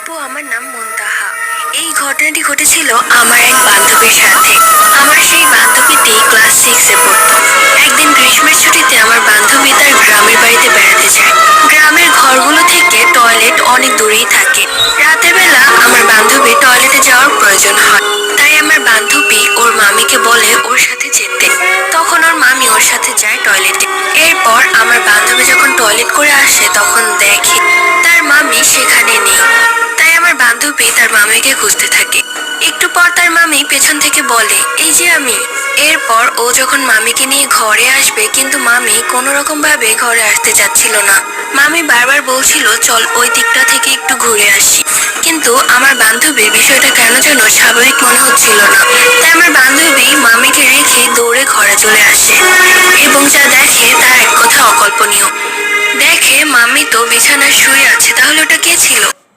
আপু, আমার নাম মুনতাহা। এই ঘটনাটি ঘটেছিল আমার এক বান্ধবীর সাথে। আমার সেই বান্ধবীটি ক্লাস 6-এ পড়তো। একদিন গ্রীষ্মের ছুটিতে আমার বান্ধবী তার গ্রামের বাড়িতে বেড়াতে যায়। গ্রামের ঘরগুলো থেকে টয়লেট অনেক দূরেই থাকে। রাতের বেলা আমার বান্ধবী টয়লেটে যাওয়ার প্রয়োজন হয়, তাই আমার বান্ধবী ওর মামিকে বলে ওর সাথে যেতে। তখন ওর মামি ওর সাথে যায় টয়লেটে। এরপর আমার বান্ধবী যখন টয়লেট করে আসে তখন দেখে তার মামি সেখানে নেই। তাই আমার বান্ধবী তার মামিকে খুঁজতে থাকে। একটু পর তার মামি পেছন থেকে বলে, এই যে আমি। এরপর ও যখন মামিকে নিয়ে ঘরে আসবে, কিন্তু মামি কোনো রকম ভাবে ঘরে আসতে চাচ্ছিল না। মামি বারবার বলছিল, চল ওই দিকটা থেকে একটু ঘুরে আসি। কিন্তু আমার বান্ধবীর বিষয়টা কেন যেন স্বাভাবিক মনে হচ্ছিল না। তাই আমার বান্ধবী মামিকে রেখে দৌড়ে ঘরে চলে আসে এবং যা দেখে তা এক কথা অকল্পনীয়। দেখে মামি তো বিছানায় শুয়ে আছে, তাহলে ওটা কে ছিল?